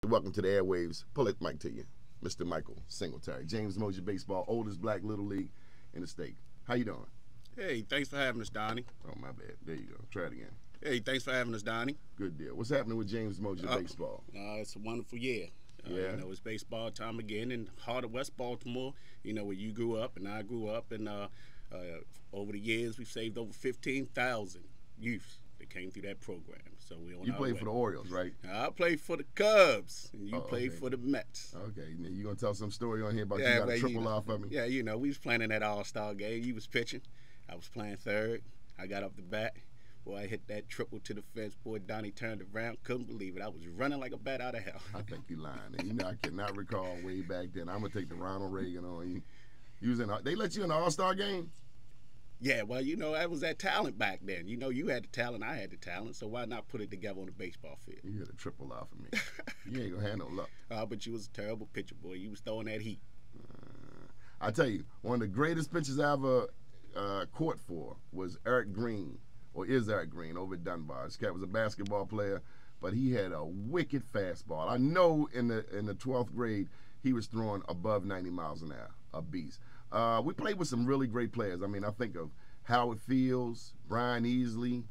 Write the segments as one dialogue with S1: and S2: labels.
S1: Welcome to the airwaves. Pull it mic to you, Mr. Michael Singletary. James Mosier Baseball, oldest black little league in the state. How you doing?
S2: Hey, thanks for having us, Donnie.
S1: Oh, my bad. There you go. Try it again.
S2: Hey, thanks for having us, Donnie.
S1: Good deal. What's happening with James Mosier Baseball?
S2: It's a wonderful year.
S1: Yeah.
S2: You know, it's baseball time again in heart of West Baltimore. You know, where you grew up and I grew up, and over the years we've saved over 15,000 youth that came through that program. So we on
S1: You
S2: our
S1: played
S2: way.
S1: for the Orioles, right?
S2: I played for the Cubs, and you played
S1: okay.
S2: for the Mets.
S1: Okay. You gonna tell some story on here about you got a triple off of me?
S2: Yeah, you know, we was playing in that All-Star game. You was pitching. I was playing third. I got up the bat. Boy, I hit that triple to the fence. Boy, Donnie turned around. Couldn't believe it. I was running like a bat out of hell.
S1: I think you lying. You know, I cannot recall way back then. I'm gonna take the Ronald Reagan on you. You was in. They let you in the All-Star game?
S2: Yeah, well, you know, that was that talent back then. You know, you had the talent, I had the talent, so why not put it together on the baseball field?
S1: You hit a triple off of me. You ain't gonna have no luck.
S2: But you was a terrible pitcher, boy. You was throwing that heat.
S1: I tell you, one of the greatest pitchers I ever caught for was Eric Green, or is Eric Green, over at Dunbar. This cat was a basketball player, but he had a wicked fastball. I know in the 12th grade he was throwing above 90 miles an hour, a beast. We played with some really great players. I mean, I think of Howard Fields, Brian Easley,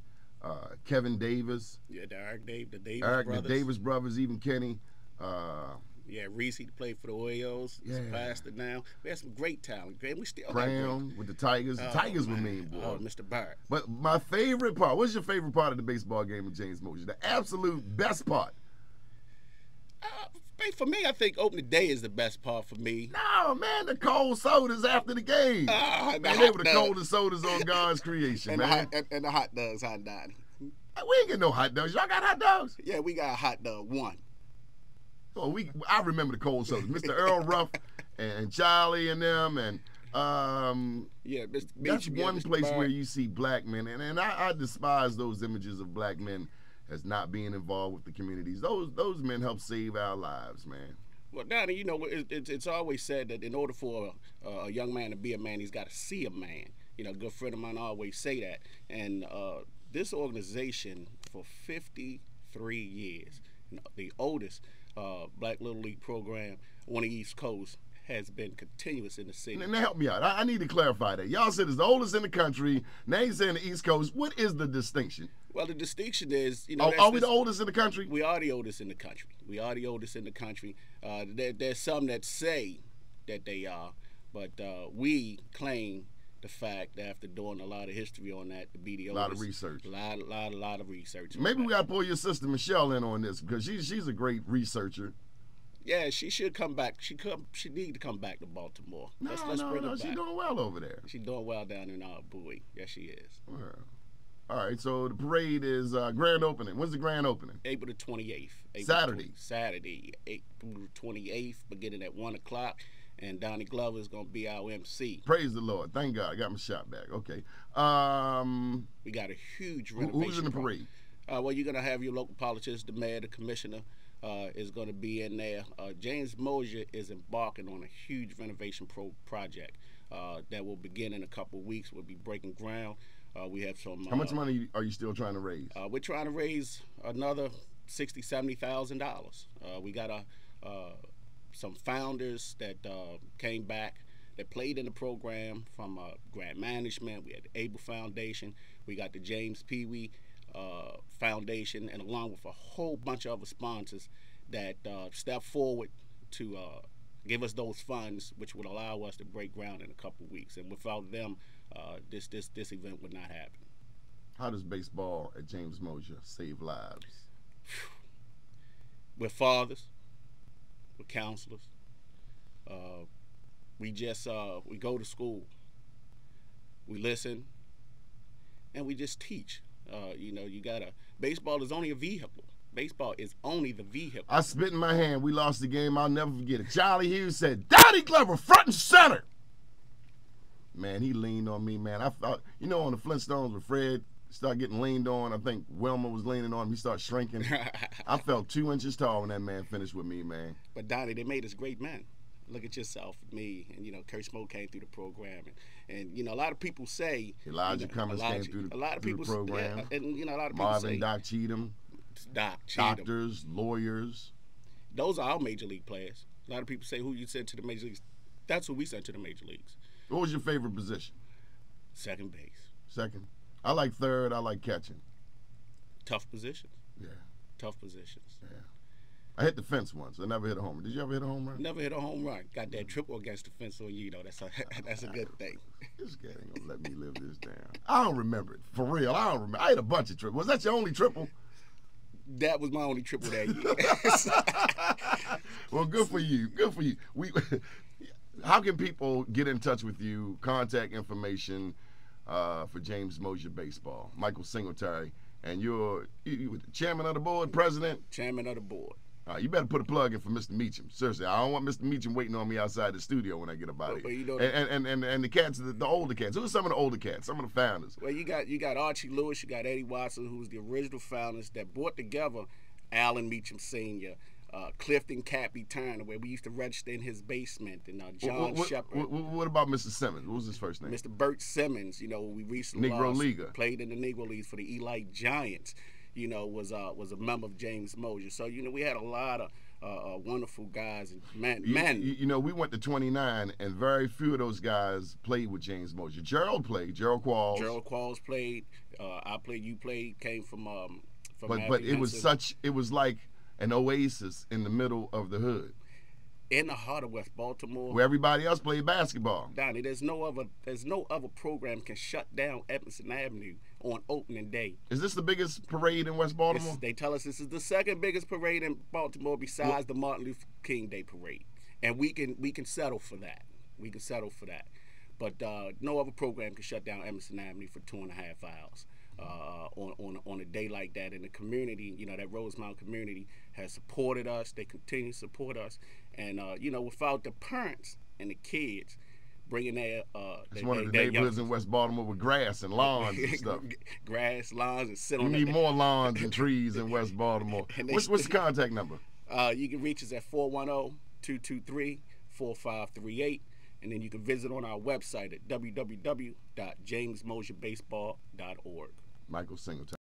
S1: Kevin Davis.
S2: Yeah, the Davis
S1: brothers. The Davis brothers, even Kenny.
S2: Yeah, Reese played for the Orioles. He's a pastor now. We had some great talent. We still
S1: Brown with the Tigers. The Tigers were mean, boy.
S2: Oh, Mr. Barrett.
S1: But my favorite part, what's your favorite part of the baseball game with James Mosier? The absolute best part.
S2: For me, I think opening day is the best part for me.
S1: No, man, the cold sodas after the game. Man, they were the coldest sodas on God's creation,
S2: and
S1: man.
S2: And the hot dogs, hot dog.
S1: We ain't get no hot dogs. Y'all got hot dogs?
S2: Yeah, we got a hot dog, one.
S1: Oh, I remember the cold sodas. Mr. Earl Ruff and Charlie and them, and
S2: yeah, Mr.
S1: that's
S2: Beach,
S1: one
S2: Mr.
S1: place
S2: Barrett.
S1: where you see black men, and I despise those images of black men as not being involved with the communities. Those men help save our lives, man.
S2: Well, Donnie, you know, it's always said that in order for a young man to be a man, he's got to see a man. You know, a good friend of mine always say that. And this organization, for 53 years, you know, the oldest Black Little League program on the East Coast, has been continuous in the city.
S1: Now help me out. I need to clarify that. Y'all said it's the oldest in the country. Now you're saying the East Coast. What is the distinction?
S2: Well, the distinction is, you know,
S1: are we the oldest in the country?
S2: We are the oldest in the country. We are the oldest in the country. There's some that say that they are, but we claim the fact that after doing a lot of history on that, to be the oldest.
S1: A lot of research.
S2: A lot of research.
S1: Maybe we got to pull your sister Michelle in on this, because she's a great researcher.
S2: Yeah, she should come back. She need to come back to Baltimore. Let's bring her back.
S1: She's doing well over there.
S2: She's doing well down in Bowie. Yes, she is.
S1: Well, all right, so the parade is grand opening. When's the grand opening?
S2: April the 28th. Saturday, April the 28th, beginning at 1 o'clock. And Donnie Glover is going to be our MC.
S1: Praise the Lord. Thank God. I got my shot back. Okay.
S2: We got a huge renovation.
S1: Who's in the parade?
S2: Well, you're going to have your local politicians, the mayor, the commissioner, is going to be in there. James Mosier is embarking on a huge renovation project that will begin in a couple of weeks. We'll be breaking ground. We have some.
S1: How much money are you still trying to raise?
S2: We're trying to raise another $60,000, $70,000. We got some founders that came back that played in the program from grant management. We had the Able Foundation. We got the James Pee Wee Foundation, and along with a whole bunch of other sponsors that stepped forward to give us those funds, which would allow us to break ground in a couple of weeks. And without them, this event would not happen.
S1: How does baseball at James Mosier save lives?
S2: We're fathers, we're counselors. We just we go to school, we listen, and we just teach. You know, baseball is only a vehicle. Baseball is only the vehicle.
S1: I spit in my hand. We lost the game. I'll never forget it. Charlie Hughes said, "Donnie Glover, front and center." Man, he leaned on me, man. I thought, you know, on the Flintstones with Fred started getting leaned on. I think Wilma was leaning on him. He started shrinking. I felt 2 inches tall when that man finished with me, man.
S2: But Donnie, they made us great men. Look at yourself, me, and you know, Kurt Smoke came through the program, and you know, a lot of people say
S1: Elijah Cummings came through the program.
S2: Yeah, and you know, a lot of people
S1: Marvin,
S2: say
S1: Doc Cheatham, doctors, lawyers.
S2: Those are our major league players. A lot of people say who you sent to the major leagues. That's who we sent to the major leagues.
S1: What was your favorite position?
S2: Second base.
S1: Second. I like third. I like catching.
S2: Tough positions.
S1: Yeah.
S2: Tough positions.
S1: Yeah. I hit the fence once. I never hit a home run. Did you ever hit a home run?
S2: Never hit a home run. Got that triple against the fence on you, though. That's a good thing.
S1: This guy ain't gonna let me live this down. I don't remember it. For real, I don't remember. I hit a bunch of triples. Was that your only triple?
S2: That was my only triple that year.
S1: Well, good for you. Good for you. How can people get in touch with you? Contact information for James Mosier Baseball. Michael Singletary, and you're the chairman of the board, president.
S2: Chairman of the board.
S1: You better put a plug in for Mr. Meacham. Seriously, I don't want Mr. Meacham waiting on me outside the studio when I get up out of here.
S2: You know,
S1: and the cats, the older cats. Who are some of the older cats? Some of the founders.
S2: Well, you got Archie Lewis, you got Eddie Watson, who was the original founders that brought together Alan Meacham Sr., Clifton Cappy Turner, where we used to register in his basement, and John Shepard.
S1: What about Mr. Simmons? What was his first name?
S2: Mr. Bert Simmons. You know, we recently
S1: Negro Leaguer.
S2: Played in the Negro Leagues for the Elite Giants. You know, was a member of James Mosier. So, you know, we had a lot of wonderful guys and men.
S1: You know, we went to 29, and very few of those guys played with James Mosier. Gerald played. Gerald Qualls.
S2: Gerald Qualls played. I played. You played. Came from.
S1: But it was it was like an oasis in the middle of the hood.
S2: In the heart of West Baltimore,
S1: where everybody else played basketball.
S2: Donnie, there's no other program can shut down Edmondson Avenue on opening day.
S1: Is this the biggest parade in West Baltimore?
S2: They tell us this is the second biggest parade in Baltimore besides the Martin Luther King Day parade, and we can settle for that. We can settle for that, but no other program can shut down Edmondson Avenue for 2.5 hours. On a day like that, and the community, you know, that Rosemount community has supported us. They continue to support us, and you know, without the parents and the kids bringing their
S1: it's one of the neighborhoods in West Baltimore with grass and lawns and stuff.
S2: Grass, lawns, and sit on.
S1: We need more lawns and trees in West Baltimore. What's the contact number?
S2: You can reach us at 410-223-4538, and then you can visit on our website at www.jamesmosierbaseball.org.
S1: Michael Singletary.